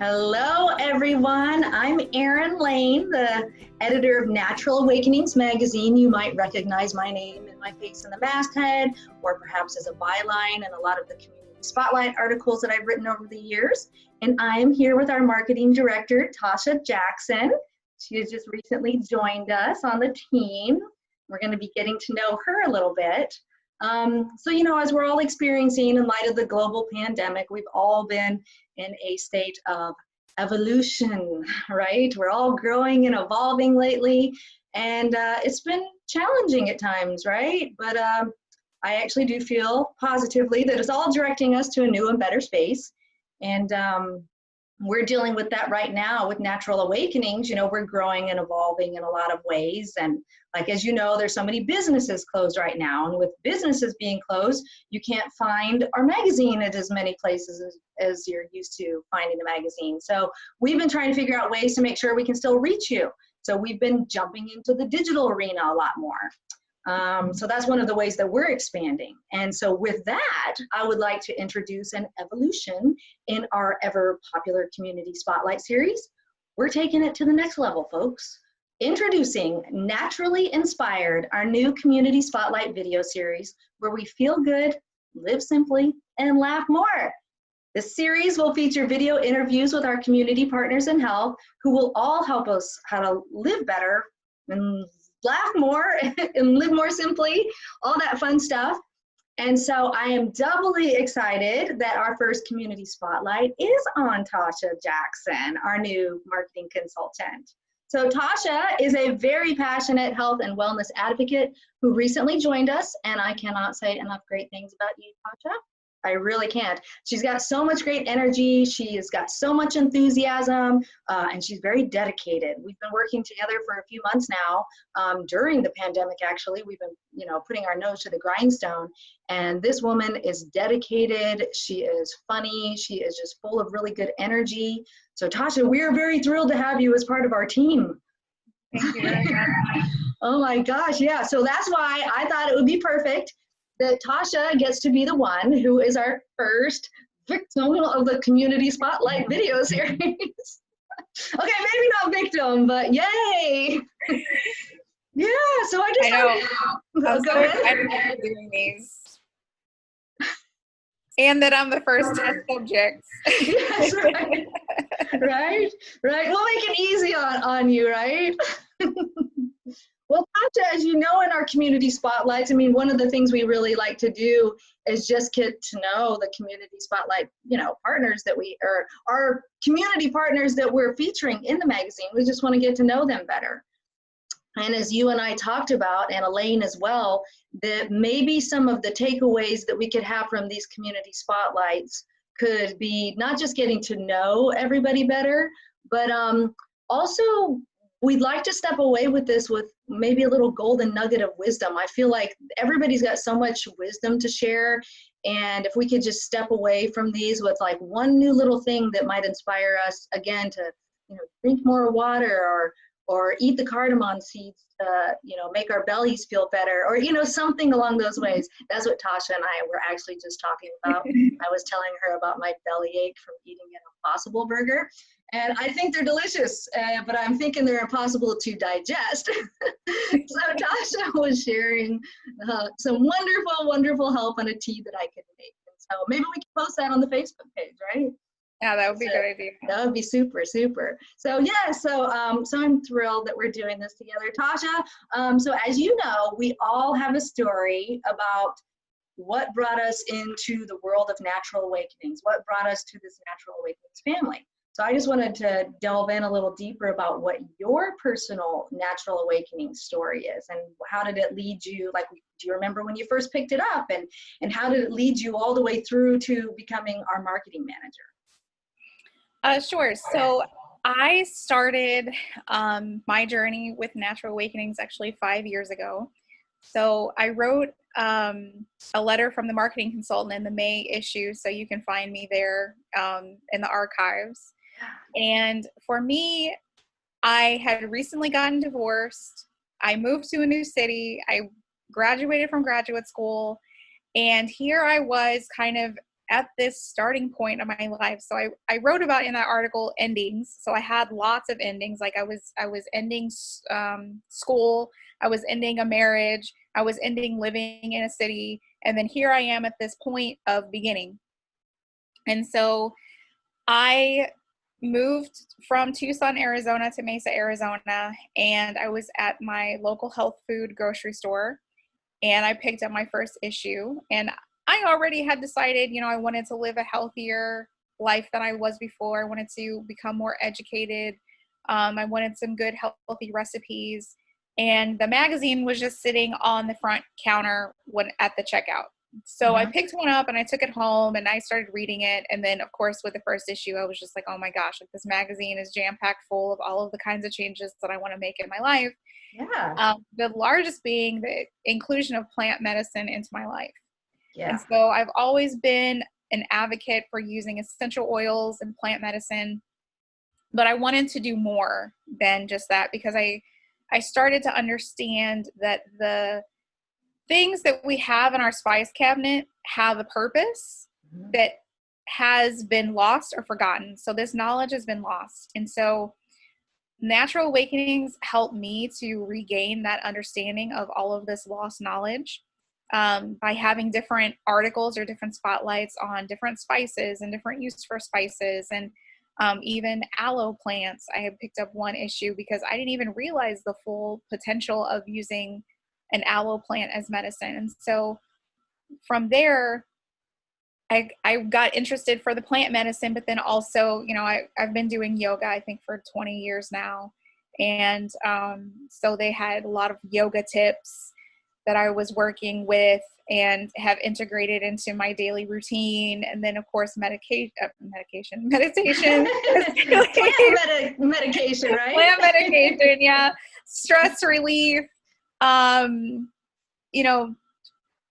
Hello, everyone. I'm Erin Lane, the editor of Natural Awakenings magazine. You might recognize my name and my face in the masthead, or perhaps as a byline in a lot of the community spotlight articles that I've written over the years. And I am here with our marketing director, Tasha Jackson. She has just recently joined us on the team. We're going to be getting to know her a little bit. As we're all experiencing in light of the global pandemic, we've all been in a state of evolution, right? We're all growing and evolving lately, and it's been challenging at times, right? But I actually do feel positively that it's all directing us to a new and better space. And we're dealing with that right now with Natural Awakenings. You know, we're growing and evolving in a lot of ways. And like, as you know, there's so many businesses closed right now. And with businesses being closed, you can't find our magazine at as many places as you're used to finding the magazine. So we've been trying to figure out ways to make sure we can still reach you. So we've been jumping into the digital arena a lot more. So that's one of the ways that we're expanding. And so with that, I would like to introduce an evolution in our ever popular community spotlight series. We're taking it to the next level, folks. Introducing Naturally Inspired, our new community spotlight video series where we feel good, live simply, and laugh more. This series will feature video interviews with our community partners in health who will all help us how to live better and laugh more and live more simply, all that fun stuff. And so I am doubly excited that our first community spotlight is on Tasha Jackson, our new marketing consultant. So Tasha is a very passionate health and wellness advocate who recently joined us, and I cannot say enough great things about you, Tasha. I really can't. She's got so much great energy. She has got so much enthusiasm, and she's very dedicated. We've been working together for a few months now. During the pandemic, actually, we've been, putting our nose to the grindstone. And this woman is dedicated. She is funny. She is just full of really good energy. So, Tasha, we are very thrilled to have you as part of our team. Thank you very much. Oh my gosh, yeah. So that's why I thought it would be perfect that Tasha gets to be the one who is our first victim of the community spotlight video series. Okay, maybe not victim, but yay! Yeah, so I just I'm so excited for doing these. And that I'm the first test subject. Yes, right. Right. We'll make it easy on you, right? Well, Tasha, as you know, in our community spotlights, I mean, one of the things we really like to do is just get to know the community spotlight, partners that or our community partners that we're featuring in the magazine. We just want to get to know them better. And as you and I talked about, and Elaine as well, that maybe some of the takeaways that we could have from these community spotlights could be not just getting to know everybody better, but also we'd like to step away with this with maybe a little golden nugget of wisdom. I feel like everybody's got so much wisdom to share. And if we could just step away from these with like one new little thing that might inspire us again to, drink more water or eat the cardamom seeds, make our bellies feel better, or, something along those ways. That's what Tasha and I were actually just talking about. I was telling her about my bellyache from eating an Impossible burger. And I think they're delicious, but I'm thinking they're impossible to digest. So Tasha was sharing some wonderful, wonderful help on a tea that I could make. And so maybe we can post that on the Facebook page, right? Yeah, that would be a good idea. That would be super, super. So yeah, so I'm thrilled that we're doing this together. Tasha, so as you know, we all have a story about what brought us into the world of Natural Awakenings, what brought us to this Natural Awakenings family. So I just wanted to delve in a little deeper about what your personal Natural Awakening story is and how did it lead you, like, do you remember when you first picked it up and how did it lead you all the way through to becoming our marketing manager? Sure. So I started my journey with Natural Awakenings actually 5 years ago. So I wrote a letter from the marketing consultant in the May issue, so you can find me there in the archives. And for me, I had recently gotten divorced. I moved to a new city. I graduated from graduate school. And here I was kind of at this starting point of my life. So I wrote about in that article endings. So I had lots of endings. Like I was ending school, I was ending a marriage, I was ending living in a city, and then here I am at this point of beginning. And so I moved from Tucson, Arizona to Mesa, Arizona, and I was at my local health food grocery store, and I picked up my first issue. And I already had decided, I wanted to live a healthier life than I was before. I wanted to become more educated. I wanted some good, healthy recipes. And the magazine was just sitting on the front counter at the checkout. So I picked one up and I took it home and I started reading it. And then, of course, with the first issue, I was just like, oh my gosh, like this magazine is jam-packed full of all of the kinds of changes that I want to make in my life. Yeah. The largest being the inclusion of plant medicine into my life. Yeah. And so I've always been an advocate for using essential oils and plant medicine, but I wanted to do more than just that, because I started to understand that the things that we have in our spice cabinet have a purpose that has been lost or forgotten. So this knowledge has been lost. And so Natural Awakenings helped me to regain that understanding of all of this lost knowledge by having different articles or different spotlights on different spices and different use for spices, and even aloe plants. I had picked up one issue because I didn't even realize the full potential of using an aloe plant as medicine. And so from there, I got interested for the plant medicine, but then also, I've been doing yoga, I think, for 20 years now. And so they had a lot of yoga tips that I was working with and have integrated into my daily routine. And then, of course, meditation, medication. Medication, right? Plant medication, yeah. Stress relief,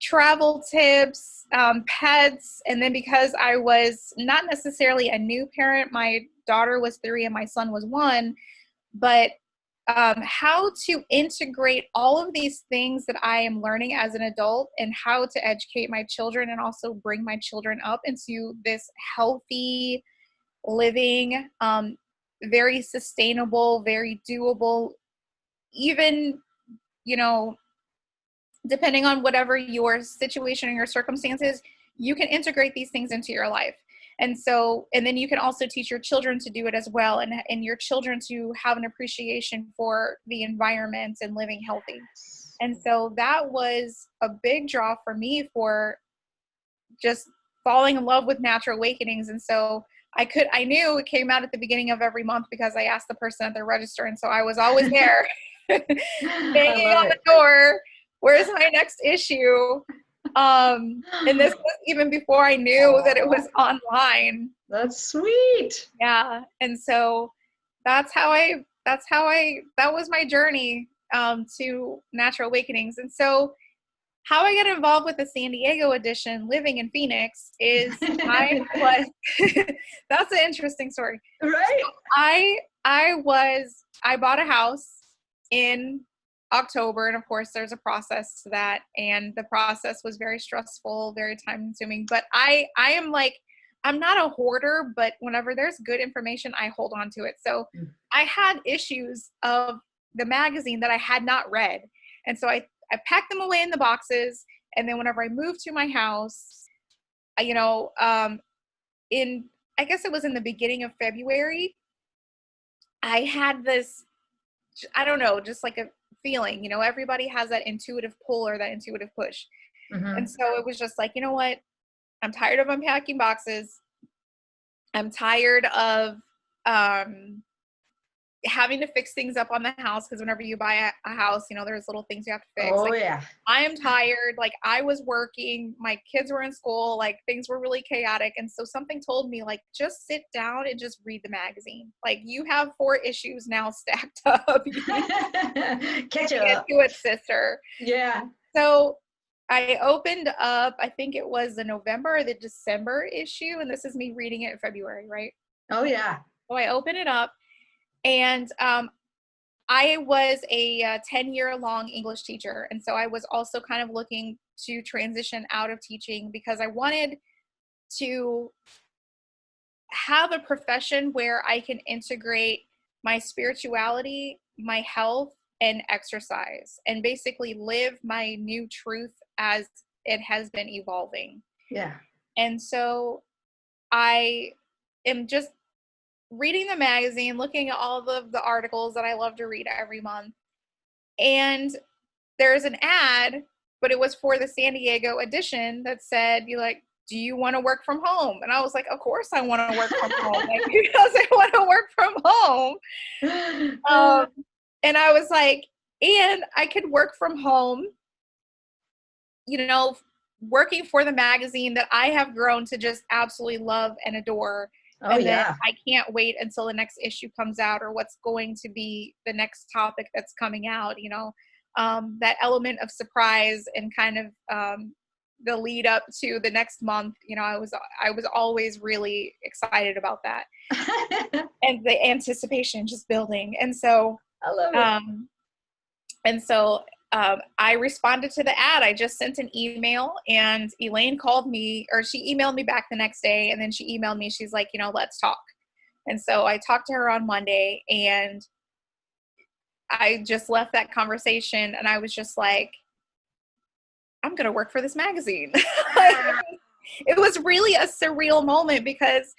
travel tips, pets. And then because I was not necessarily a new parent, my daughter was 3 and my son was 1, but how to integrate all of these things that I am learning as an adult and how to educate my children and also bring my children up into this healthy living, very sustainable, very doable, even, depending on whatever your situation and your circumstances, you can integrate these things into your life. And then you can also teach your children to do it as well, and your children to have an appreciation for the environment and living healthy. And so that was a big draw for me for just falling in love with Natural Awakenings. And so I knew it came out at the beginning of every month because I asked the person at the register. And so I was always there banging on the door. Where's my next issue? And this was even before I knew that it was online. That's sweet. Yeah. And so that was my journey to Natural Awakenings. And so how I got involved with the San Diego edition, living in Phoenix, is I was that's an interesting story. Right. So I bought a house in October, and of course there's a process to that, and the process was very stressful, very time consuming, but I am like, I'm not a hoarder, but whenever there's good information, I hold on to it. So I had issues of the magazine that I had not read, and so I packed them away in the boxes, and then whenever I moved to my house, I guess it was in the beginning of February, I had this, I don't know, just like a feeling, everybody has that intuitive pull or that intuitive push. And so it was just like, you know what? I'm tired of unpacking boxes. I'm tired of having to fix things up on the house, because whenever you buy a house, there's little things you have to fix. Oh, yeah. I am tired. Like, I was working, my kids were in school, like things were really chaotic. And so something told me, like, just sit down and just read the magazine. Like, you have 4 issues now stacked up. Catch Get up. to it, sister. Yeah. So I opened up, I think it was the November or the December issue, and this is me reading it in February, right? Oh, yeah. So I open it up, and I was a 10-year-long English teacher. And so I was also kind of looking to transition out of teaching because I wanted to have a profession where I can integrate my spirituality, my health, and exercise, and basically live my new truth as it has been evolving. Yeah. And so I am just reading the magazine, looking at all of the articles that I love to read every month. And there's an ad, but it was for the San Diego edition that said, do you want to work from home? And I was like, of course I want to work from home. Like, who doesn't want to work from home? And I was like, and I could work from home, working for the magazine that I have grown to just absolutely love and adore. Oh, and yeah. then I can't wait until the next issue comes out, or what's going to be the next topic that's coming out, that element of surprise and kind of the lead up to the next month. I was always really excited about that. And the anticipation just building. And so I love it. I responded to the ad. I just sent an email, and Elaine called me, or she emailed me back the next day. And then she emailed me. She's like, let's talk. And so I talked to her on Monday, and I just left that conversation, and I was just like, I'm going to work for this magazine. It was really a surreal moment, because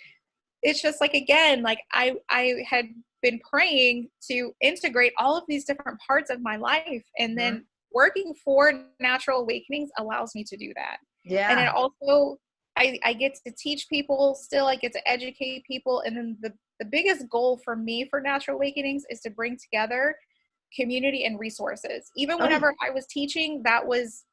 it's just like, again, like I had been praying to integrate all of these different parts of my life. And then working for Natural Awakenings allows me to do that. Yeah. And it also, I get to teach people still, I get to educate people. And then the biggest goal for me for Natural Awakenings is to bring together community and resources. Even whenever I was teaching, that was,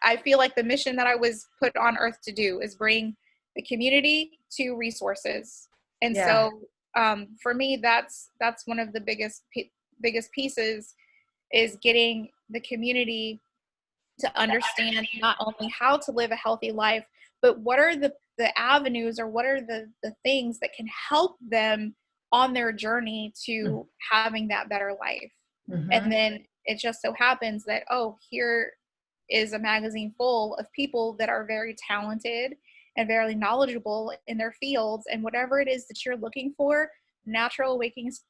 I feel like the mission that I was put on earth to do is bring the community to resources. And so for me, that's one of the biggest pieces, is getting the community to understand not only how to live a healthy life, but what are the avenues, or what are the things that can help them on their journey to having that better life. And then it just so happens that, here is a magazine full of people that are very talented and very knowledgeable in their fields, and whatever it is that you're looking for, Natural Awakenings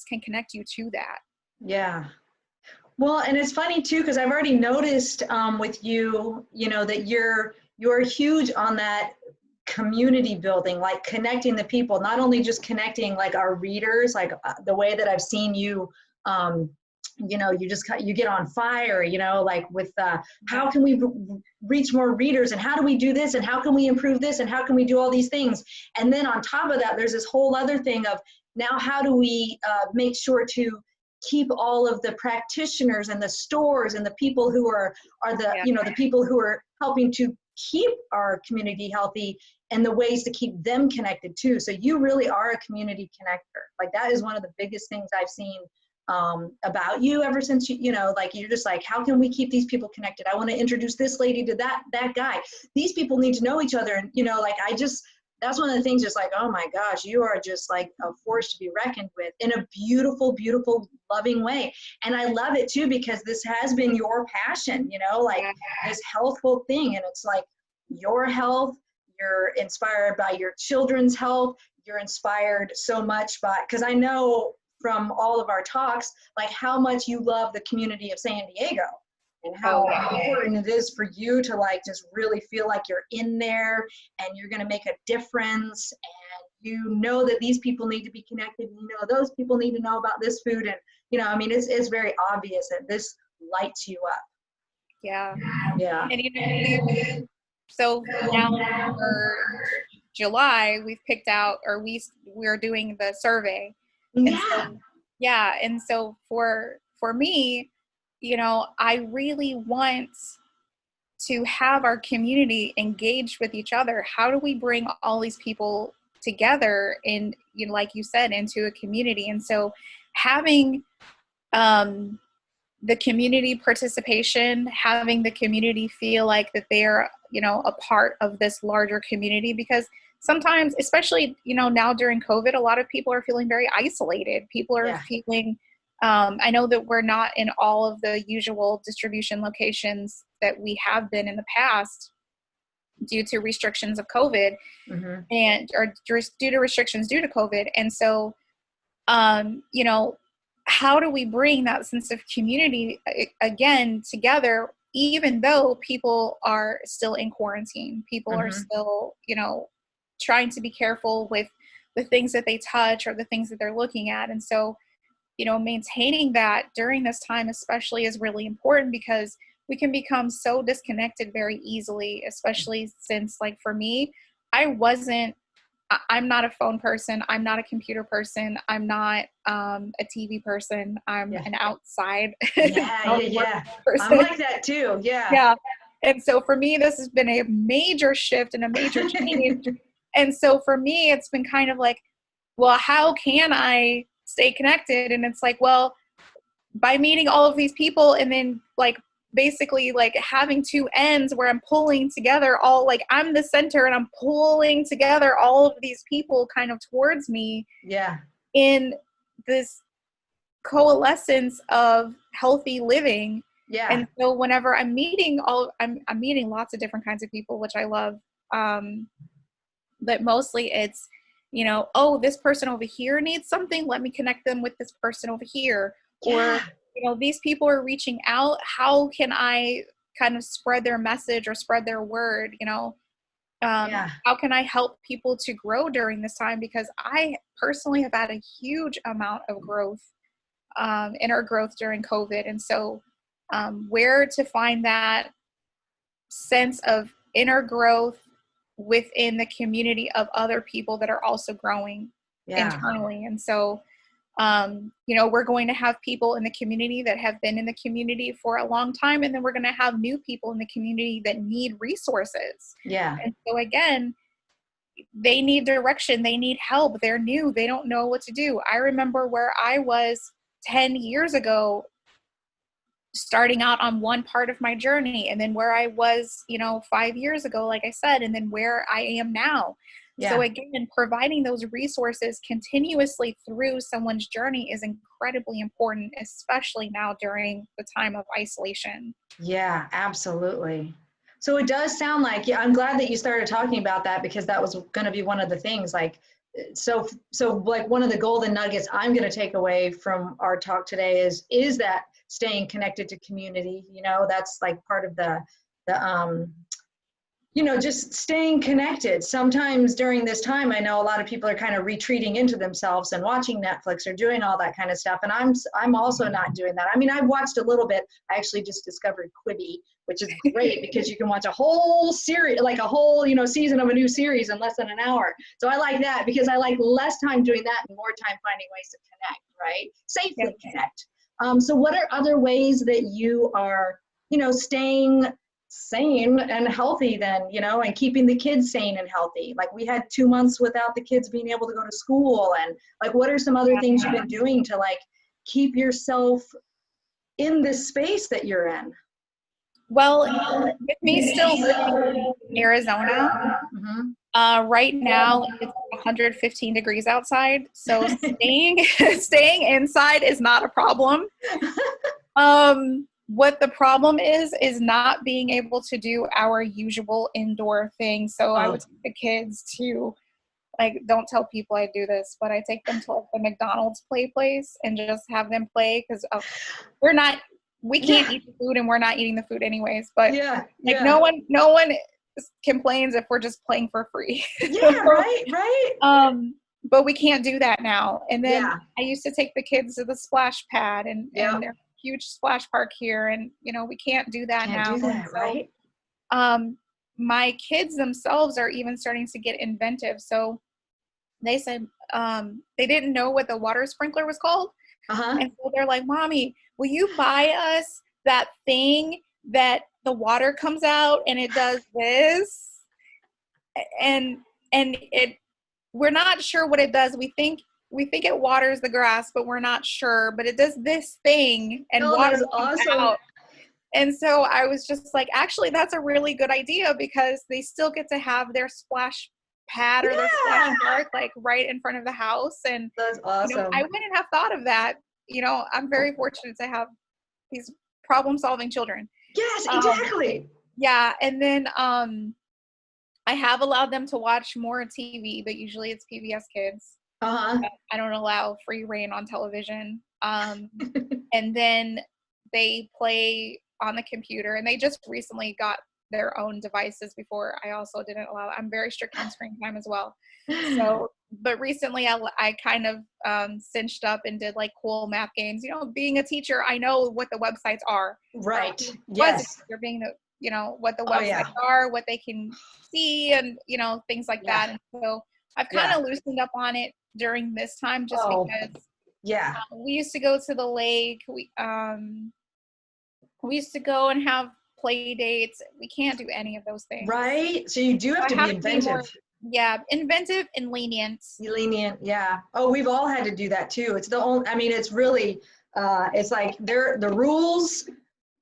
can connect you to that. Yeah. Well, and it's funny too, because I've already noticed with you, that you're huge on that community building, like connecting the people, not only just connecting like our readers, like the way that I've seen you, you get on fire, like with how can we reach more readers, and how do we do this, and how can we improve this, and how can we do all these things. And then on top of that, there's this whole other thing of, now how do we make sure to keep all of the practitioners and the stores and the people who are the the people who are helping to keep our community healthy, and the ways to keep them connected too. So you really are a community connector. Like, that is one of the biggest things I've seen about you ever since like, you're just like, how can we keep these people connected? I want to introduce this lady to that guy. These people need to know each other. And like, that's one of the things, just like, oh my gosh, you are just like a force to be reckoned with in a beautiful, beautiful, loving way. And I love it too, because this has been your passion, like this healthful thing. And it's like your health, you're inspired by your children's health. You're inspired so much by, because I know from all of our talks, like how much you love the community of San Diego, and how important it is for you to like just really feel like you're in there and you're going to make a difference, and that these people need to be connected, and those people need to know about this food, and it's very obvious that this lights you up. Yeah. And so now for July, we've picked out, or we're doing the survey. And so for me, I really want to have our community engaged with each other. How do we bring all these people together in, like you said, into a community? And so having the community participation, having the community feel like that they're, a part of this larger community, because sometimes, especially, now during COVID, a lot of people are feeling very isolated. People are feeling, I know that we're not in all of the usual distribution locations that we have been in the past, due to restrictions of COVID and or due to restrictions due to COVID. And so, you know, how do we bring that sense of community again together, even though people are still in quarantine? People are still, you know, trying to be careful with the things that they touch or the things that they're looking at. And so, you know, maintaining that during this time especially is really important, because we can become so disconnected very easily, especially since, like, for me, I'm not a phone person. I'm not a computer person. I'm not a TV person. I'm an outside person. I'm like that too. Yeah. And so for me, this has been a major shift and a major change. And so for me, it's been kind of like, well, how can I stay connected? And it's like, well, by meeting all of these people, and then like basically like having two ends where I'm pulling together all, like, I'm the center and I'm pulling together all of these people kind of towards me in this coalescence of healthy living. And so whenever I'm meeting I'm meeting lots of different kinds of people, which I love. But mostly it's, you know, oh, this person over here needs something, let me connect them with this person over here. Or, you know, these people are reaching out, how can I kind of spread their message or spread their word, you know? How can I help people to grow during this time? Because I personally have had a huge amount of growth, inner growth during COVID. And so where to find that sense of inner growth within the community of other people that are also growing internally. And so, you know, we're going to have people in the community that have been in the community for a long time, and then we're going to have new people in the community that need resources. And so again, they need direction, they need help, they're new, they don't know what to do. I remember where I was 10 years ago, starting out on one part of my journey, and then where I was, you know, 5 years ago, like I said, and then where I am now. So again, providing those resources continuously through someone's journey is incredibly important, especially now during the time of isolation. Yeah, absolutely. So it does sound like, I'm glad that you started talking about that, because that was going to be one of the things, like, so like one of the golden nuggets I'm going to take away from our talk today is that staying connected to community. You know, that's like part of the you know, just staying connected. Sometimes during this time, I know a lot of people are kind of retreating into themselves and watching Netflix or doing all that kind of stuff. And I'm also not doing that. I mean, I've watched a little bit. I actually just discovered Quibi, which is great because you can watch a whole series, like a whole, you know, season of a new series in less than an hour. So I like that because I like less time doing that and more time finding ways to connect, right? Safely connect. So what are other ways that you are, you know, staying sane and healthy then, you know, and keeping the kids sane and healthy? Like, we had 2 months without the kids being able to go to school, and like, what are some other things you've been doing to like keep yourself in this space that you're in? Well, with me still living in Arizona, right now it's 115 degrees outside, so staying inside is not a problem. What the problem is not being able to do our usual indoor things. So I would take the kids to, like, don't tell people I do this, but I take them to like the McDonald's play place and just have them play, because we can't eat the food, and we're not eating the food anyways. But no one complains if we're just playing for free. Right. But we can't do that now. And then I used to take the kids to the splash pad, and there's a huge splash park here, and you know, we can't do that now. Right? My kids themselves are even starting to get inventive. So they said they didn't know what the water sprinkler was called. And so they're like, Mommy, will you buy us that thing that the water comes out and it does this? And we're not sure what it does. We think it waters the grass, but we're not sure. But it does this thing, and water comes out. And so I was just like, actually, that's a really good idea, because they still get to have their splash pad or their splash park like right in front of the house. And that's awesome. You know, I wouldn't have thought of that. You know, I'm very fortunate to have these problem-solving children. Yes, exactly. And then I have allowed them to watch more TV, but usually it's PBS Kids. Uh-huh. I don't allow free reign on television. And then they play on the computer, and they just recently got their own devices. Before, I also didn't allow. I'm very strict on screen time as well. So, but recently I kind of cinched up and did like cool math games. You know, being a teacher, I know what the websites are. Right. Yes. You're being the, you know, what the Oh, websites yeah. are, what they can see, and, you know, things like Yeah. that. And so I've kind of loosened up on it during this time, just because yeah. we used to go to the lake. We used to go and have play dates. We can't do any of those things. Right. So you do have to be inventive. Inventive and lenient. Lenient. Yeah. Oh, we've all had to do that too. It's the only, I mean, it's really, it's like the rules,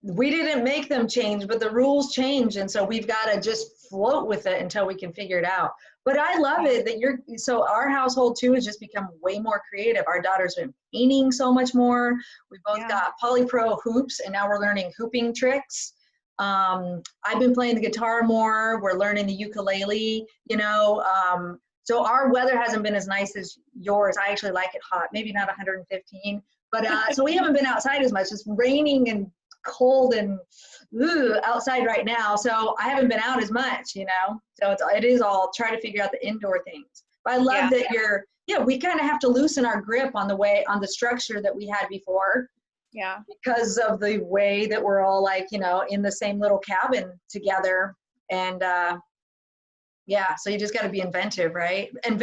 we didn't make them change, but the rules change. And so we've got to just float with it until we can figure it out. But I love it that so our household too has just become way more creative. Our daughter's been painting so much more. We both got polypro hoops, and now we're learning hooping tricks. I've been playing the guitar more. We're learning the ukulele, you know. So our weather hasn't been as nice as yours. I actually like it hot, maybe not 115, but so we haven't been outside as much. It's raining and cold and outside right now, so I haven't been out as much, you know. So it is all try to figure out the indoor things. But I love that we kind of have to loosen our grip on the structure that we had before, because of the way that we're all, like, you know, in the same little cabin together. And so you just got to be inventive, right? And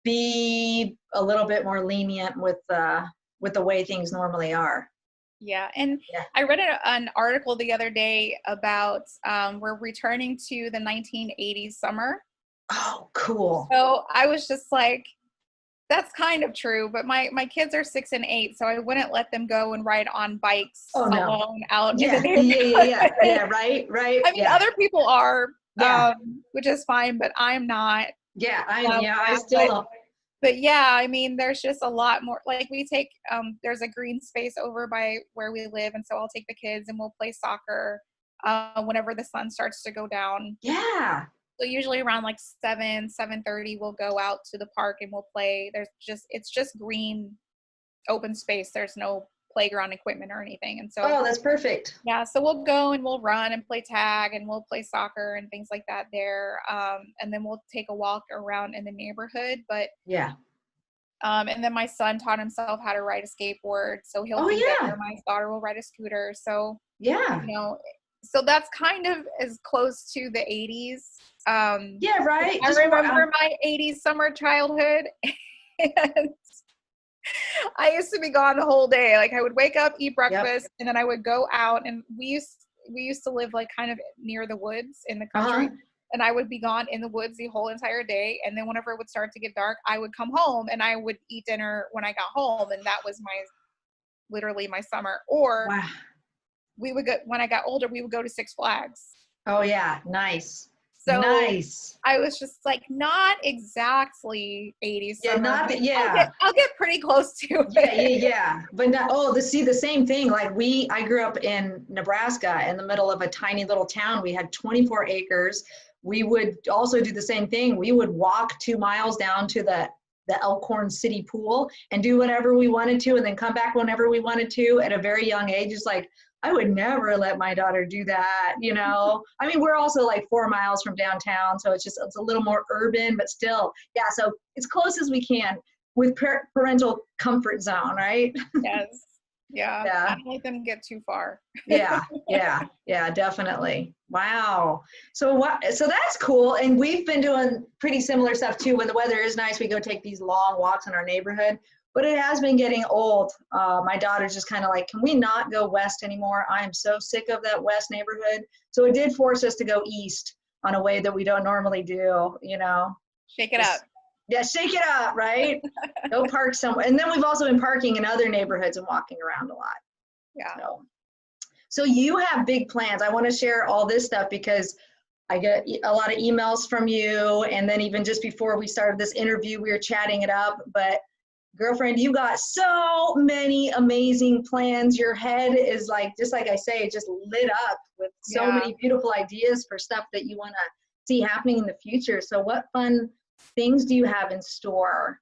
be a little bit more lenient with the way things normally are. Yeah, and I read an article the other day about we're returning to the 1980s summer. Oh, cool. So I was just like, that's kind of true, but my kids are 6 and 8, so I wouldn't let them go and ride on bikes alone out in the neighborhood. Yeah, right. I mean, other people are, which is fine, but I'm not. I still don't. But yeah, I mean, there's just a lot more, like we take, there's a green space over by where we live. And so I'll take the kids and we'll play soccer whenever the sun starts to go down. Yeah. So usually around like 7:30, we'll go out to the park and we'll play. It's just green, open space. There's no playground equipment or anything. And so, that's perfect. Yeah. So we'll go and we'll run and play tag and we'll play soccer and things like that there. And then we'll take a walk around in the neighborhood, but and then my son taught himself how to ride a skateboard. So he'll do that. My daughter will ride a scooter. So, you know, so that's kind of as close to the 80s. Right. I remember my 80s summer childhood. And I used to be gone the whole day. Like I would wake up, eat breakfast, and then I would go out. And we used to live like kind of near the woods in the country. And I would be gone in the woods the whole entire day. And then whenever it would start to get dark, I would come home and I would eat dinner when I got home. And that was literally my summer. Or we would go, when I got older, we would go to Six Flags. Oh yeah. Nice. So nice. I was just like, not exactly 80s summer. I'll get pretty close to it. But see, the same thing. Like I grew up in Nebraska in the middle of a tiny little town. We had 24 acres. We would also do the same thing. We would walk 2 miles down to the Elkhorn City Pool and do whatever we wanted to, and then come back whenever we wanted to at a very young age. It's like, I would never let my daughter do that, you know. I mean, we're also like 4 miles from downtown, so it's a little more urban, but still, so as close as we can with parental comfort zone, right? Yes. Yeah. I don't let them get too far. Yeah, definitely. Wow. So that's cool. And we've been doing pretty similar stuff too. When the weather is nice, we go take these long walks in our neighborhood. But it has been getting old. My daughter's just kind of like, can we not go west anymore? I am so sick of that west neighborhood. So it did force us to go east on a way that we don't normally do, you know. Shake it up. Yeah, shake it up, right? Go park somewhere. And then we've also been parking in other neighborhoods and walking around a lot. Yeah. So you have big plans. I want to share all this stuff because I get a lot of emails from you. And then even just before we started this interview, we were chatting it up. But girlfriend, you got so many amazing plans. Your head is like, just like I say, just lit up with so many beautiful ideas for stuff that you want to see happening in the future. So what fun things do you have in store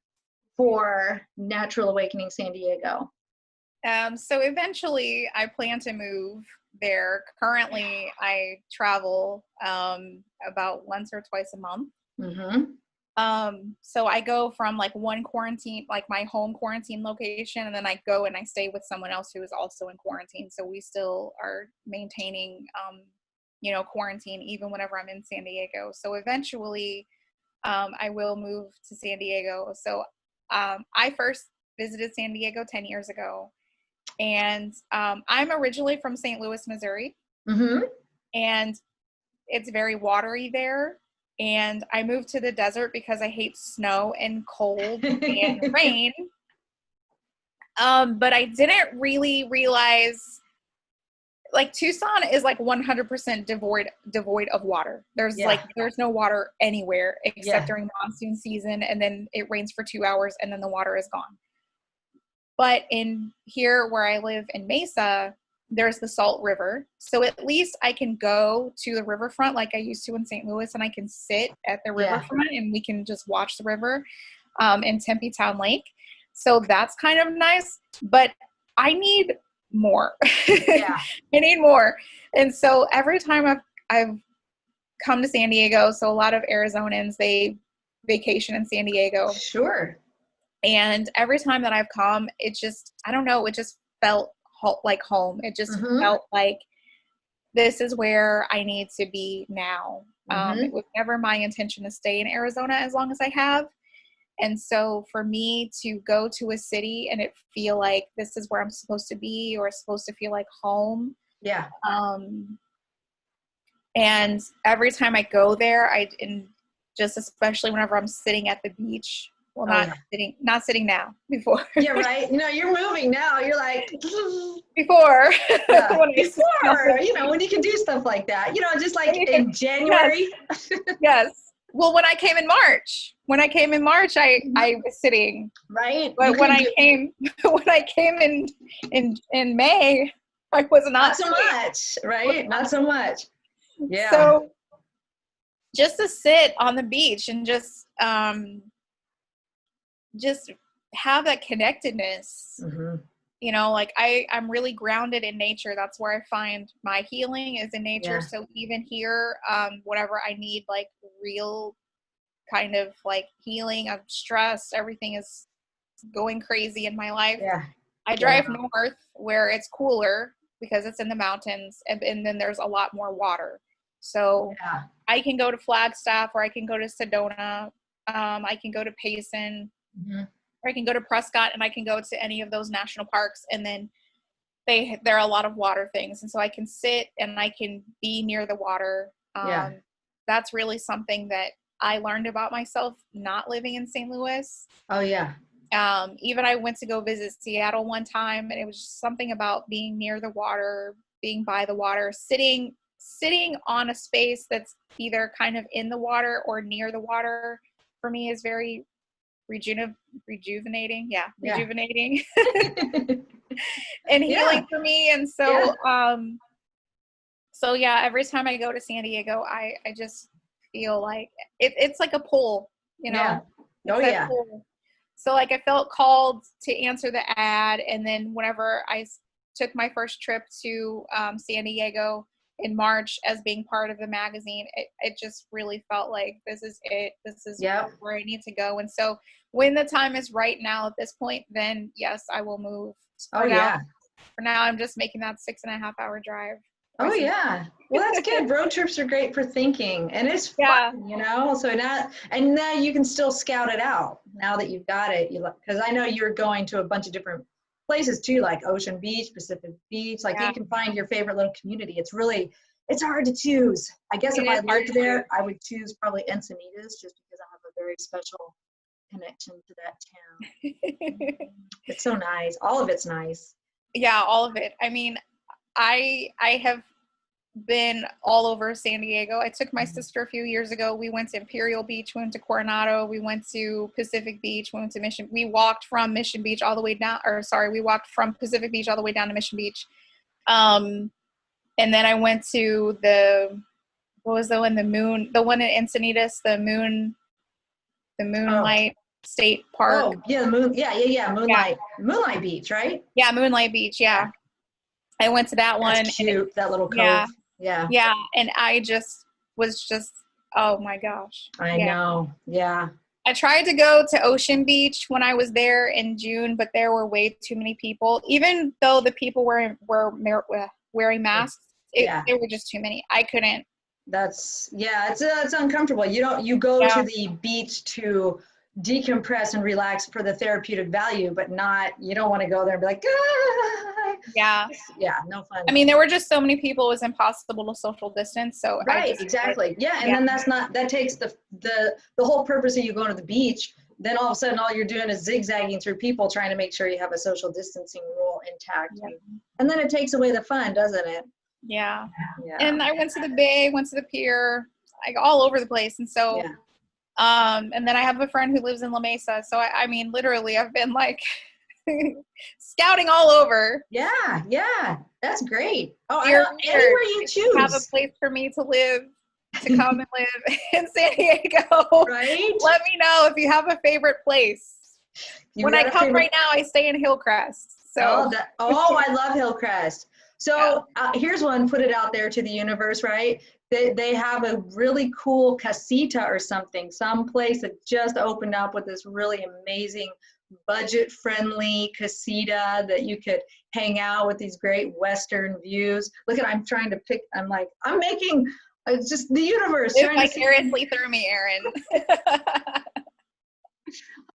for Natural Awakening San Diego? So eventually I plan to move there. Currently I travel about once or twice a month. So I go from like one quarantine, like my home quarantine location, and then I go and I stay with someone else who is also in quarantine. So we still are maintaining, quarantine even whenever I'm in San Diego. So eventually I will move to San Diego. So I first visited San Diego 10 years ago. And I'm originally from St. Louis, Missouri, and it's very watery there. And I moved to the desert because I hate snow and cold and rain. But I didn't really realize, like, Tucson is like 100% devoid of water. There's there's no water anywhere except during monsoon season, and then it rains for 2 hours and then the water is gone. But in here where I live in Mesa, there's the Salt River. So at least I can go to the riverfront like I used to in St. Louis, and I can sit at the riverfront and we can just watch the river in Tempe Town Lake. So that's kind of nice, but I need more. I need more. And so every time I've come to San Diego, so a lot of Arizonans, they vacation in San Diego. Sure. And every time that I've come, it just, I don't know, it just felt like home. It just felt like this is where I need to be now. It was never my intention to stay in Arizona as long as I have. And so for me to go to a city and it feel like this is where I'm supposed to be, or supposed to feel like home. And every time I go there, just especially whenever I'm sitting at the beach. Well, not sitting now, before. Yeah, right. You're moving now. You're like, before. When you can do stuff like that, just like in January. Yes. Well, when I came in March, I was sitting. Right. But when I came in May, I was not so much, right? Not so much. Yeah. So just to sit on the beach and just have that connectedness, like I'm really grounded in nature. That's where I find my healing is in nature. So even here, whenever I need like real kind of like healing, I'm stressed, everything is going crazy in my life. I drive north where it's cooler because it's in the mountains, and then there's a lot more water. So I can go to Flagstaff, or I can go to Sedona, I can go to Payson, or I can go to Prescott, and I can go to any of those national parks, and then there are a lot of water things, and so I can sit and I can be near the water. That's really something that I learned about myself not living in St. Louis. Even I went to go visit Seattle one time, and it was just something about being near the water, being by the water, sitting on a space that's either kind of in the water or near the water, for me is very rejuvenating. Rejuvenating and healing for me. And so every time I go to San Diego, I just feel like it's like a pull, pull. So like I felt called to answer the ad, and then whenever I took my first trip to San Diego in March as being part of the magazine, it just really felt like this is it. This is where I need to go. And so when the time is right now at this point, then yes, I will move. For now, I'm just making that 6.5 hour drive. Well, that's good. Road trips are great for thinking, and it's fun, so now you can still scout it out now that you've got it. Because I know you're going to a bunch of different places too, like Ocean Beach, Pacific Beach, you can find your favorite little community. It's hard to choose. I guess if I lived there, I would choose probably Encinitas, just because I have a very special connection to that town. It's so nice. All of it's nice. Yeah, all of it. I mean, I have been all over San Diego. I took my sister a few years ago. We went to Imperial Beach, we went to Coronado, we went to Pacific Beach, we went to Mission. We walked from Mission Beach all the way down, we walked from Pacific Beach all the way down to Mission Beach. And then I went to what was the one in Encinitas, the Moonlight State Park. Oh, yeah, Moonlight Beach, right? Yeah, Moonlight Beach, yeah. I went to that one. That's cute, that little cove. Yeah, and I was oh my gosh. I know, yeah. I tried to go to Ocean Beach when I was there in June, but there were way too many people. Even though the people were wearing masks, there were just too many. I couldn't. It's uncomfortable. You go to the beach to decompress and relax for the therapeutic value, but you don't want to go there and be like, ah! Yeah, no fun. I mean, there were just so many people, it was impossible to social distance. So exactly. Then that takes the whole purpose of you going to the beach. Then all of a sudden, all you're doing is zigzagging through people, trying to make sure you have a social distancing rule intact. Yeah. And then it takes away the fun, doesn't it? Yeah. And I went to the bay, went to the pier, like all over the place. And so, and then I have a friend who lives in La Mesa. So I mean, literally I've been like scouting all over. Yeah. That's great. Oh, anywhere you choose. Have a place for me to live, to come and live in San Diego. Right. Let me know if you have a favorite place. When I come right now, I stay in Hillcrest. So. I love Hillcrest. So here's one, put it out there to the universe, right? They have a really cool casita or something, some place that just opened up with this really amazing budget-friendly casita that you could hang out with these great Western views. Look I'm trying to pick, I'm making just the universe. Live vicariously through me, Erin.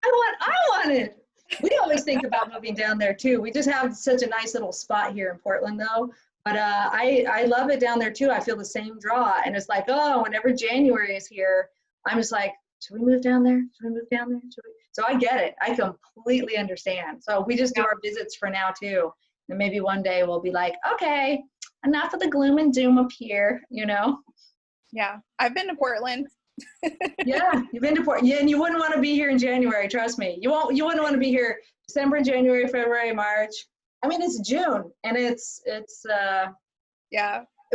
I want it. We always think about moving down there too. We just have such a nice little spot here in Portland though. But I love it down there too. I feel the same draw. And it's like, whenever January is here, I'm just like, should we move down there? Should we move down there? So I get it. I completely understand. So we just do our visits for now too. And maybe one day we'll be like, okay, enough of the gloom and doom up here, Yeah, I've been to Portland. Yeah, you've been to Portland. Yeah, and you wouldn't want to be here in January, trust me. You wouldn't want to be here December, January, February, March. I mean, it's June, and it's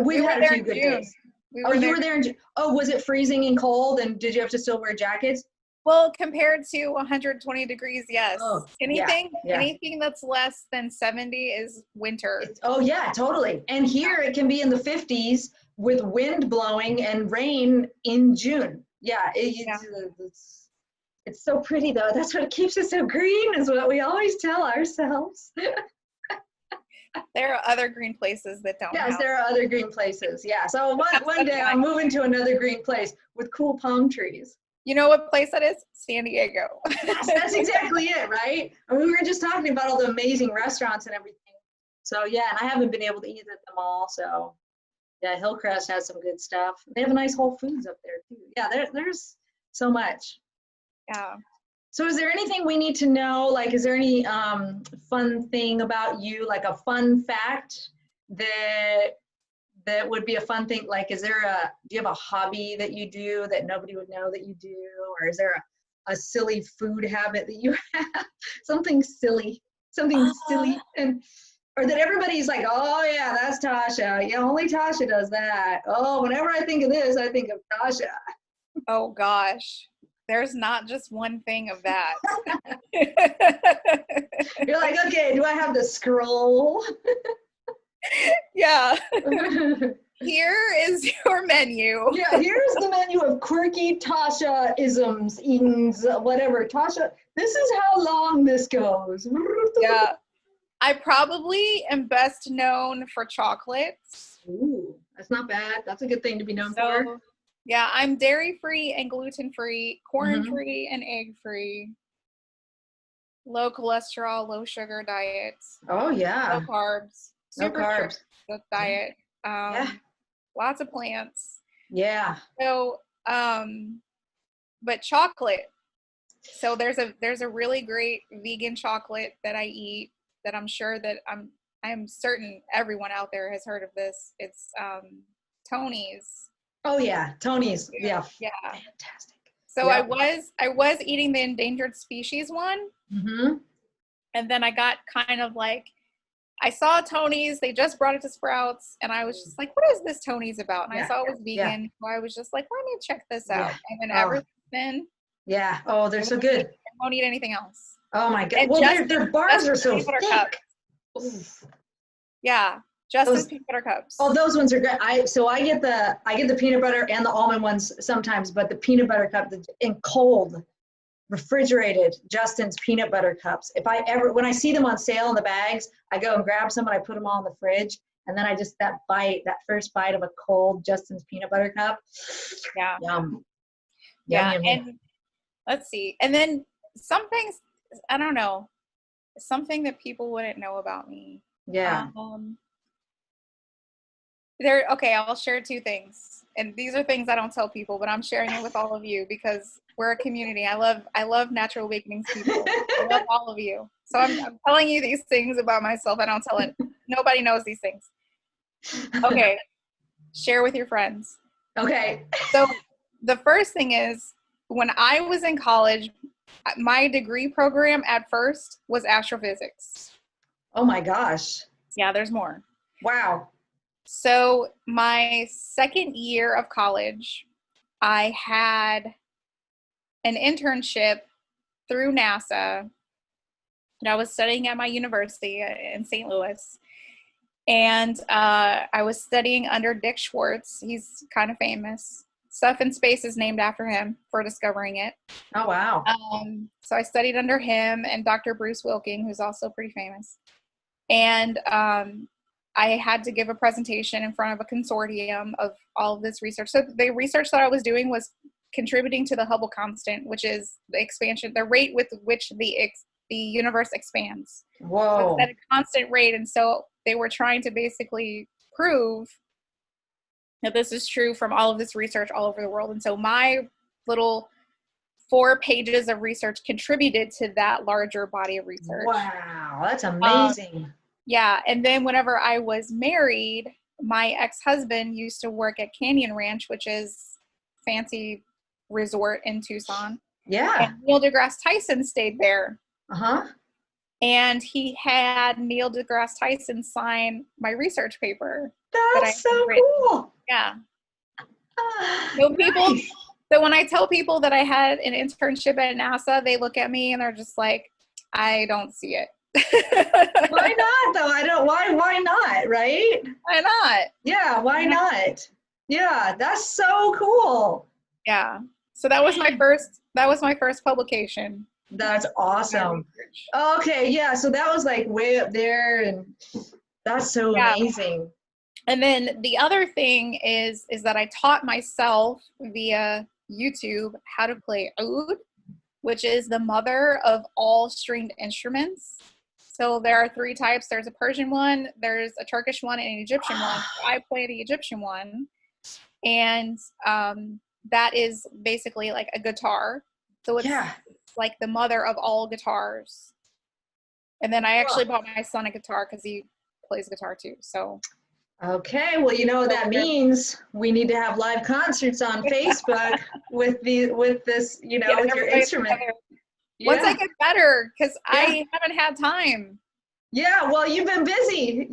we've had a few good days. You were there in June. Oh, was it freezing and cold, and did you have to still wear jackets? Well, compared to 120 degrees, yes. Oh, anything that's less than 70 is winter. Totally. And here it can be in the 50s with wind blowing and rain in June. It's so pretty though. That's what keeps it so green, is what we always tell ourselves. There are other green places that don't. Yes, there are other green places. Yeah. So one day I'm moving to another green place with cool palm trees. You know what place that is? San Diego. Yes, that's exactly it, right? I mean, we were just talking about all the amazing restaurants and everything. So and I haven't been able to eat at them all. So Hillcrest has some good stuff. They have a nice Whole Foods up there too. Yeah, there's so much. Yeah. So is there anything we need to know? Like, is there any fun thing about you, like a fun fact that would be a fun thing? Like, do you have a hobby that you do that nobody would know that you do? Or is there a silly food habit that you have? Something silly, or that everybody's like, oh yeah, that's Tasha. Yeah, only Tasha does that. Oh, whenever I think of this, I think of Tasha. Oh gosh. There's not just one thing of that. You're like, okay, do I have the scroll? Yeah. Here is your menu. Yeah, here's the menu of quirky Tasha-isms, whatever. Tasha, this is how long this goes. Yeah. I probably am best known for chocolates. Ooh, that's not bad. That's a good thing to be known for. Yeah, I'm dairy-free and gluten-free, corn-free and egg-free, low cholesterol, low sugar diet. Oh, yeah. No carbs. Super strict diet. Lots of plants. Yeah. So, but chocolate. So there's a really great vegan chocolate that I eat that I'm sure that I'm certain everyone out there has heard of this. It's Tony's. Oh yeah, Tony's. Yeah. Yeah. Fantastic. So Yep. I was eating the endangered species one, Mm-hmm. and then I got kind of like, I saw Tony's, they just brought it to Sprouts, and I was just like, what is this Tony's about? And I Yeah. saw it was Yeah. vegan, so I was just like, let me check this Yeah. out. And then Oh. ever since, Yeah. Oh, they're I so won't good. eat anything else. Oh my God. And Well, Justin, their bars are so peanut butter cups. thick. Oof. Yeah, Justin's Those, peanut butter cups. oh, those ones are good. I get the peanut butter and the almond ones sometimes, but the peanut butter cup in cold, refrigerated Justin's peanut butter cups. When I see them on sale in the bags, I go and grab some and I put them all in the fridge. And then that first bite of a cold Justin's peanut butter cup. Yeah. Yum. Yeah. Yum, yum, yum. And let's see. And then some things, I don't know, something that people wouldn't know about me. Yeah. Okay, I'll share two things. And these are things I don't tell people, but I'm sharing it with all of you because we're a community. I love Natural Awakenings people. I love all of you. So I'm telling you these things about myself. I don't tell it. Nobody knows these things. Okay. Share with your friends. Okay. So the first thing is, when I was in college, my degree program at first was astrophysics. Oh my gosh. Yeah, there's more. Wow. So my second year of college, I had an internship through NASA, and I was studying at my university in St. Louis. And I was studying under Dick Schwartz. He's kind of famous. Stuff in Space is named after him for discovering it. Oh, wow. So I studied under him and Dr. Bruce Wilking, who's also pretty famous. And I had to give a presentation in front of a consortium of all of this research. So the research that I was doing was contributing to the Hubble constant, which is the expansion, the rate with which the universe expands. Whoa. So it's at a constant rate. And so they were trying to basically prove that this is true from all of this research all over the world. And so my little 4 pages of research contributed to that larger body of research. Wow, that's amazing. Yeah. And then whenever I was married, my ex-husband used to work at Canyon Ranch, which is a fancy resort in Tucson. Yeah. And Neil deGrasse Tyson stayed there. Uh-huh. And he had Neil deGrasse Tyson sign my research paper. That's so cool. Yeah. So nice. So when I tell people that I had an internship at NASA, they look at me and they're just like, I don't see it. Why not though? Why not, right? Why not? Yeah, why not? Yeah, that's so cool. Yeah. So that was my first publication. That's awesome. Okay, yeah, so that was like way up there, and that's so amazing. And then the other thing is that I taught myself via YouTube how to play oud, which is the mother of all stringed instruments. So there are 3 types. There's a Persian one, there's a Turkish one, and an Egyptian one. I play the Egyptian one, and that is basically like a guitar. So it's like the mother of all guitars. And then I actually bought my son a guitar because he plays guitar too. So. Okay, well, you know what that means. We need to have live concerts on Facebook with this, you know, with your instrument. Once I get better, because I haven't had time. Yeah, well, you've been busy.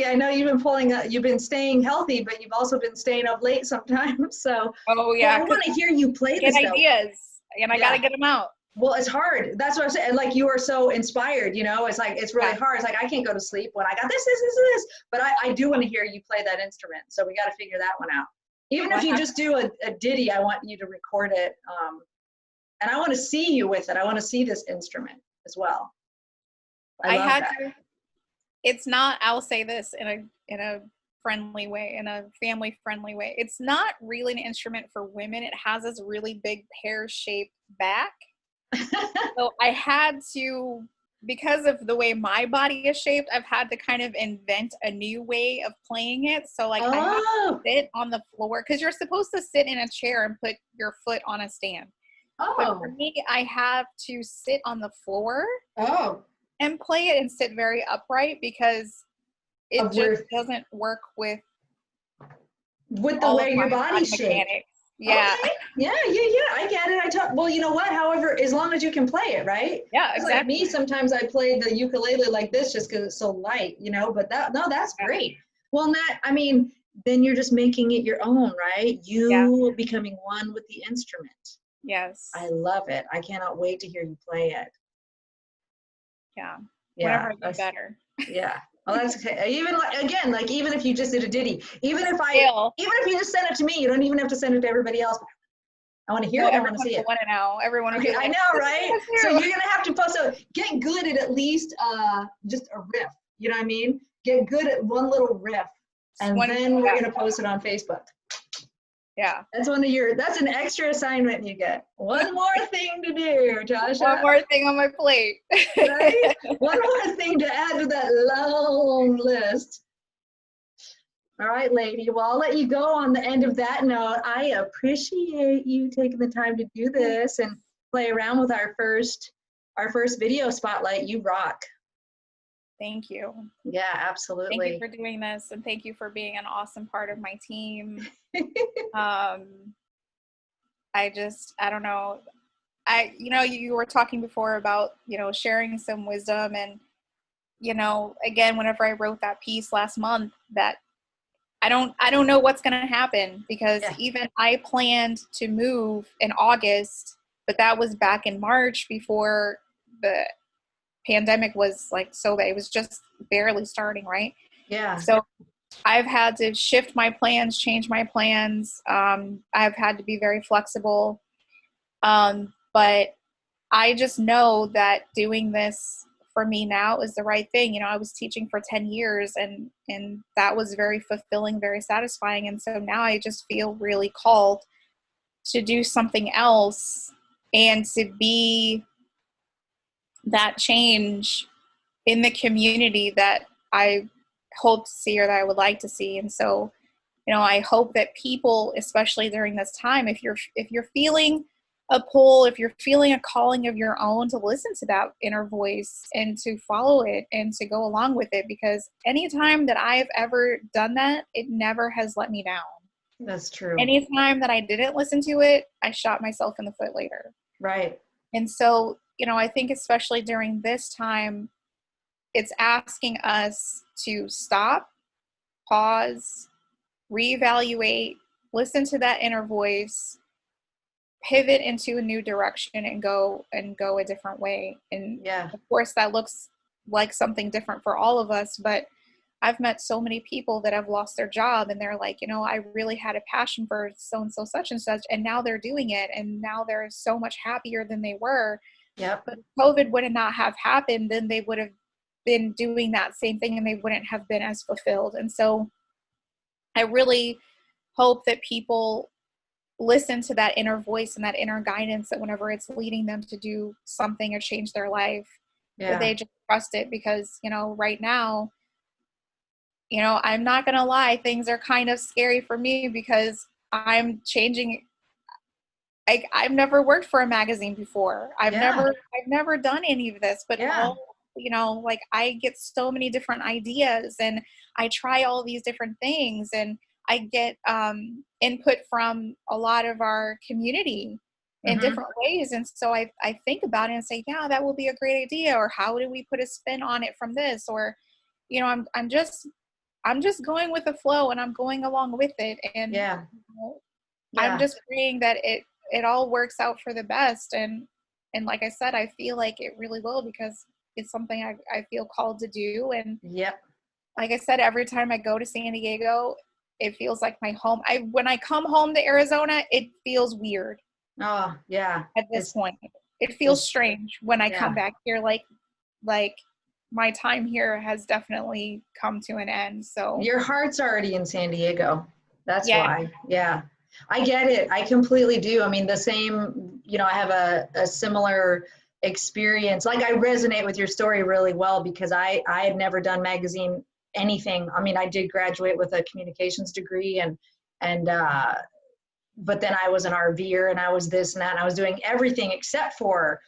I know you've been staying healthy, but you've also been staying up late sometimes. So, oh yeah, I want to hear you play this stuff. Ideas, and I gotta get them out. Well, it's hard. That's what I'm saying. Like, you are so inspired, you know, it's like, it's really hard. It's like, I can't go to sleep when I got this, but I do want to hear you play that instrument. So we got to figure that one out. Even if you just do a ditty, I want you to record it. And I want to see you with it. I want to see this instrument as well. I love that. It's not, I'll say this in a friendly way, in a family friendly way. It's not really an instrument for women. It has this really big pear-shaped back. So I had to, because of the way my body is shaped, I've had to kind of invent a new way of playing it. So like I have to sit on the floor, because you're supposed to sit in a chair and put your foot on a stand. But for me, I have to sit on the floor and play it and sit very upright, because it just doesn't work with with the all way of your my body's body shaped. mechanics. Yeah. Okay. Yeah. I get it. Well, you know what? However, as long as you can play it, right? Yeah, It's like exactly. me, sometimes I play the ukulele like this just because it's so light, but that's Yeah. great. Well, then you're just making it your own, right? Yeah. You becoming one with the instrument. I Yes. love it. I cannot wait to hear you play it. Yeah. Whenever Yeah. I get better. Yeah. Well, that's okay. Even if you just did a ditty, Scale. even if you just send it to me, you don't even have to send it to everybody else. I want to hear No, it. I want to everyone see will it. want to know. Everyone will Okay, be I like, know, "This is right? so So true." you're gonna have to post. So get good at least just a riff. You know what I mean? Get good at one little riff, and then we're gonna post it on Facebook. Yeah. That's an extra assignment you get. One more thing to do, Tasha. One more thing on my plate. Right? One more thing to add to that long list. All right, lady. Well, I'll let you go on the end of that note. I appreciate you taking the time to do this and play around with our first video spotlight. You rock. Thank you. Yeah, Thank you absolutely. for doing this, and thank you for being an awesome part of my team. I don't know. You were talking before about, sharing some wisdom, and, again, whenever I wrote that piece last month, that I don't know what's going to happen, because even I planned to move in August, but that was back in March before the pandemic was like so bad. It was just barely starting, right? Yeah. So I've had to shift my plans, change my plans. I've had to be very flexible. But I just know that doing this for me now is the right thing. I was teaching for 10 years, and that was very fulfilling, very satisfying. And so now I just feel really called to do something else and to be that change in the community that I hope to see, or that I would like to see. And so, I hope that people, especially during this time, if you're feeling a pull, if you're feeling a calling of your own, to listen to that inner voice and to follow it and to go along with it, because anytime that I've ever done that, it never has let me down. That's true. Anytime that I didn't listen to it, I shot myself in the foot later. Right. And so, I think especially during this time, it's asking us to stop, pause, reevaluate, listen to that inner voice, pivot into a new direction, and go a different way. And of course that looks like something different for all of us, but I've met so many people that have lost their job, and they're like, I really had a passion for so and so, such and such, and now they're doing it, and now they're so much happier than they were. Yep. But if COVID would not have happened, then they would have been doing that same thing, and they wouldn't have been as fulfilled. And so I really hope that people listen to that inner voice and that inner guidance, that whenever it's leading them to do something or change their life, that they just trust it. Because, right now, I'm not going to lie, things are kind of scary for me, because I'm changing. I've never worked for a magazine before. I've never done any of this, but I get so many different ideas, and I try all these different things, and I get input from a lot of our community in different ways. And so I think about it and say, yeah, that will be a great idea. Or how do we put a spin on it from this? Or, I'm just going with the flow, and I'm going along with it. And I'm just praying that it all works out for the best. And like I said, I feel like it really will, because it's something I feel called to do. And like I said, every time I go to San Diego, it feels like my home. When I come home to Arizona, it feels weird. Oh, yeah. At this point, it feels strange when I come back here. Like my time here has definitely come to an end. So your heart's already in San Diego. That's why. Yeah. I get it. I completely do. I mean, the same, I have a similar experience. Like, I resonate with your story really well, because I had never done magazine anything. I mean, I did graduate with a communications degree, but then I was an RVer, and I was this and that, and I was doing everything except for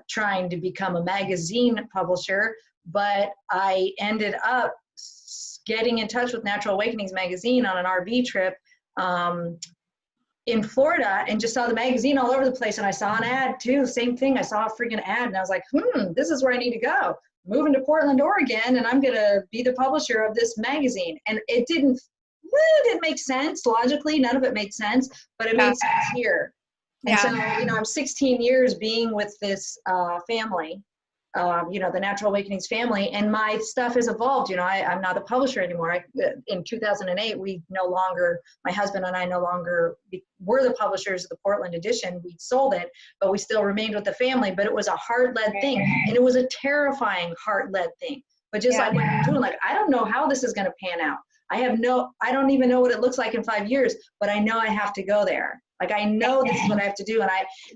trying to become a magazine publisher. But I ended up getting in touch with Natural Awakenings magazine on an RV trip in Florida, and just saw the magazine all over the place. And I saw an ad too, same thing. I saw a freaking ad and I was like, this is where I need to go. Moving to Portland, Oregon, and I'm going to be the publisher of this magazine. And it didn't make sense logically. None of it made sense, but it made sense here. And so, I'm 16 years being with this family, the Natural Awakenings family, and my stuff has evolved. I'm not a publisher anymore. In 2008, my husband and I no longer were the publishers of the Portland edition. We sold it, but we still remained with the family. But it was a heart-led thing, and it was a terrifying heart-led thing. But just like what you're doing, I don't know how this is going to pan out. I don't even know what it looks like in 5 years, but I know I have to go there. I know this is what I have to do.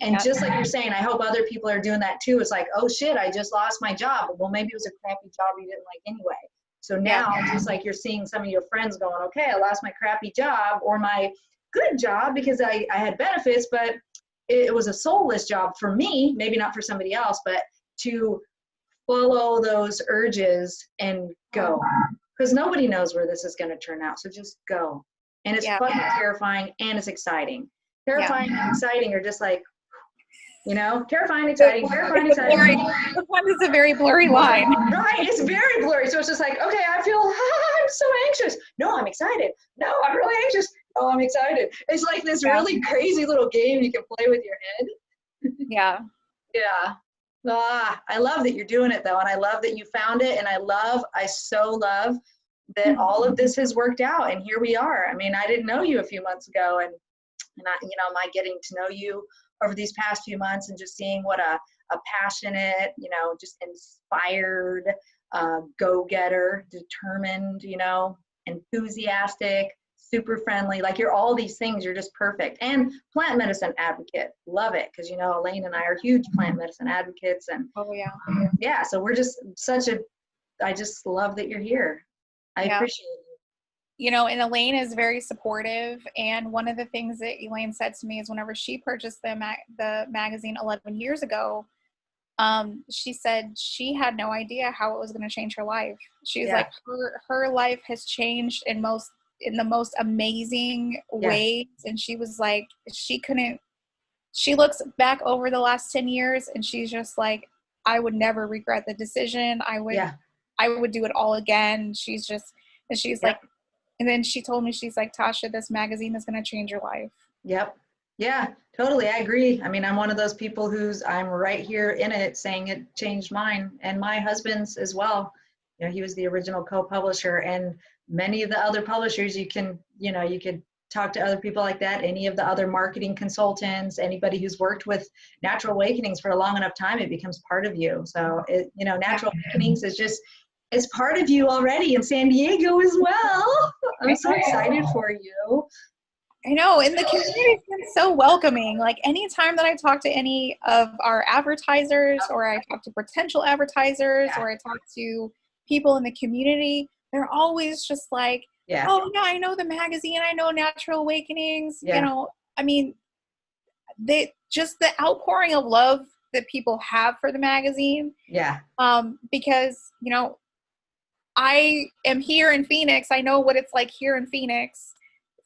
And just like you're saying, I hope other people are doing that too. It's like, oh shit, I just lost my job. Well, maybe it was a crappy job you didn't like anyway. So now, just like you're seeing some of your friends going, okay, I lost my crappy job or my good job because I had benefits, but it was a soulless job for me, maybe not for somebody else, but to follow those urges and go. Because nobody knows where this is going to turn out. So just go. And it's fucking terrifying and it's exciting. Terrifying and exciting are just like, terrifying, exciting, terrifying, exciting. Sometimes it's a very blurry line. Right, it's very blurry. So it's just like, okay, I feel, I'm so anxious. No, I'm excited. No, I'm really anxious. No, I'm excited. It's like this really crazy little game you can play with your head. Yeah. I love that you're doing it though. And I love that you found it. And I so love that all of this has worked out. And here we are. I mean, I didn't know you a few months ago, and my getting to know you over these past few months and just seeing what a passionate, just inspired, go-getter, determined, enthusiastic, super friendly, you're all these things. You're just perfect. And plant medicine advocate. Love it. Because, Elaine and I are huge plant medicine advocates. And so we're just I just love that you're here. I appreciate it. And Elaine is very supportive. And one of the things that Elaine said to me is whenever she purchased the magazine 11 years ago, she said she had no idea how it was going to change her life. She's like, her life has changed in the most amazing ways. And she was like, she looks back over the last 10 years and she's just like, I would never regret the decision. I would do it all again. She's like, and then she told me, she's like, Tasha, this magazine is going to change your life. Yep. Yeah, totally. I agree. I mean, I'm one of those people I'm right here in it saying it changed mine and my husband's as well. He was the original co-publisher, and many of the other publishers, you could talk to other people like that, any of the other marketing consultants, anybody who's worked with Natural Awakenings for a long enough time, it becomes part of you. So, Natural Awakenings is it's part of you already in San Diego as well. I'm so excited for you. I know, and the community's been so welcoming. Anytime that I talk to any of our advertisers, or I talk to potential advertisers, or I talk to people in the community, they're always just like, oh yeah, I know the magazine, I know Natural Awakenings. I mean, just the outpouring of love that people have for the magazine. Because, I am here in Phoenix. I know what it's like here in Phoenix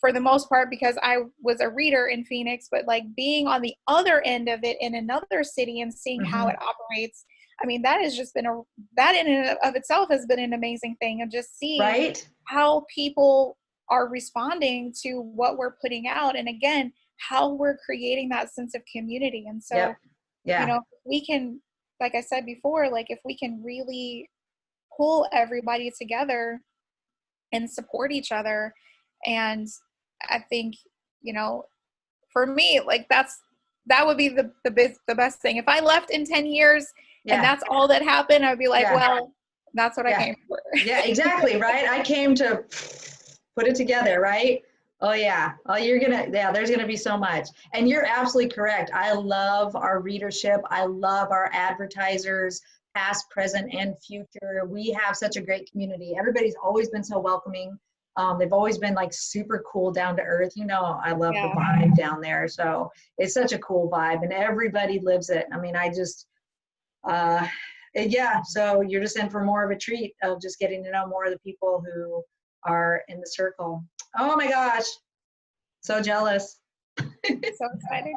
for the most part, because I was a reader in Phoenix, but being on the other end of it in another city and seeing how it operates, I mean, that has just been that in and of itself has been an amazing thing, of just seeing how people are responding to what we're putting out. And again, how we're creating that sense of community. And so, we can, like I said before, if we can really pull everybody together and support each other. And I think, for me, that would be the best thing. If I left in 10 years and that's all that happened, I'd be like, well, that's what I came for. Yeah, exactly. Right. I came to put it together. Right. Oh yeah. Oh, there's going to be so much. And you're absolutely correct. I love our readership. I love our advertisers, past, present, and future. We have such a great community. Everybody's always been so welcoming. They've always been super cool, down to earth. I love the vibe down there. So it's such a cool vibe and everybody lives it. I mean, Yeah, so you're just in for more of a treat of just getting to know more of the people who are in the circle. Oh my gosh, so jealous. So excited.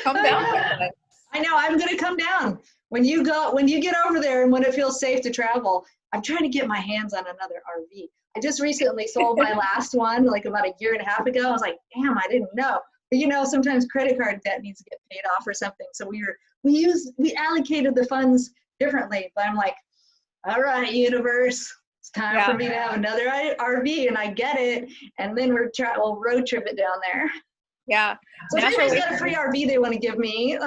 Come down with us. I know, I'm gonna come down. When you get over there and when it feels safe to travel, I'm trying to get my hands on another RV. I just recently sold my last one like about a year and a half ago. I was like, damn, I didn't know. But you know, sometimes credit card debt needs to get paid off or something. So we allocated the funds differently. But I'm like, all right, universe, it's time for me to have another RV, and I get it. And then we'll road trip it down there. Yeah. So if anybody's got a free RV they want to give me.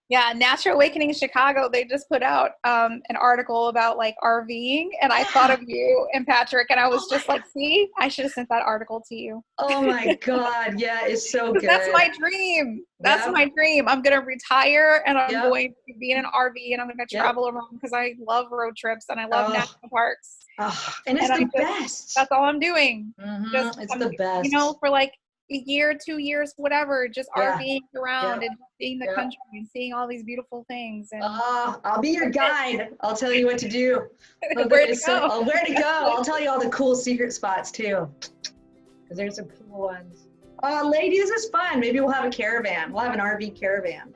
Yeah, Natural Awakening Chicago, they just put out an article about like RVing, and I thought of you and Patrick, and I was just like, see, I should have sent that article to you. Oh my God, yeah, it's so good. That's my dream. That's my dream. I'm going to retire, and I'm going to be in an RV, and I'm going to travel around because I love road trips, and I love national parks. And it's the best. That's all I'm doing. It's the best. You know, for like a year, 2 years, whatever, just RVing around and seeing the country and seeing all these beautiful things. And I'll be your guide. I'll tell you what to do. Where to go. Where to go. I'll tell you all the cool secret spots too. Because there's some cool ones. Ladies, this is fun. Maybe we'll have a caravan. We'll have an RV caravan.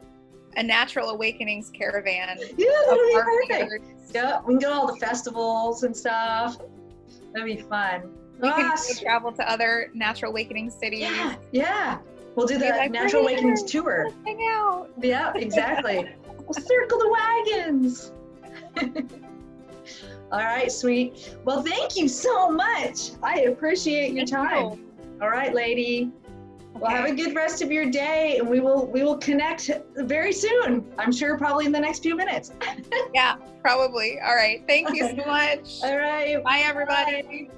A Natural Awakenings caravan. Yeah, that'll be perfect. Yeah, we can go to all the festivals and stuff. That'd be fun. We can go travel to other Natural Awakening cities. Yeah. We'll do the Natural Awakenings tour. Let's hang out. Yeah, exactly. We'll circle the wagons. All right, sweet. Well, thank you so much. I appreciate your time. All right, lady. Okay. Well, have a good rest of your day, and we will connect very soon. I'm sure probably in the next few minutes. Yeah, probably. All right. Thank you so much. All right. Bye, everybody. Bye.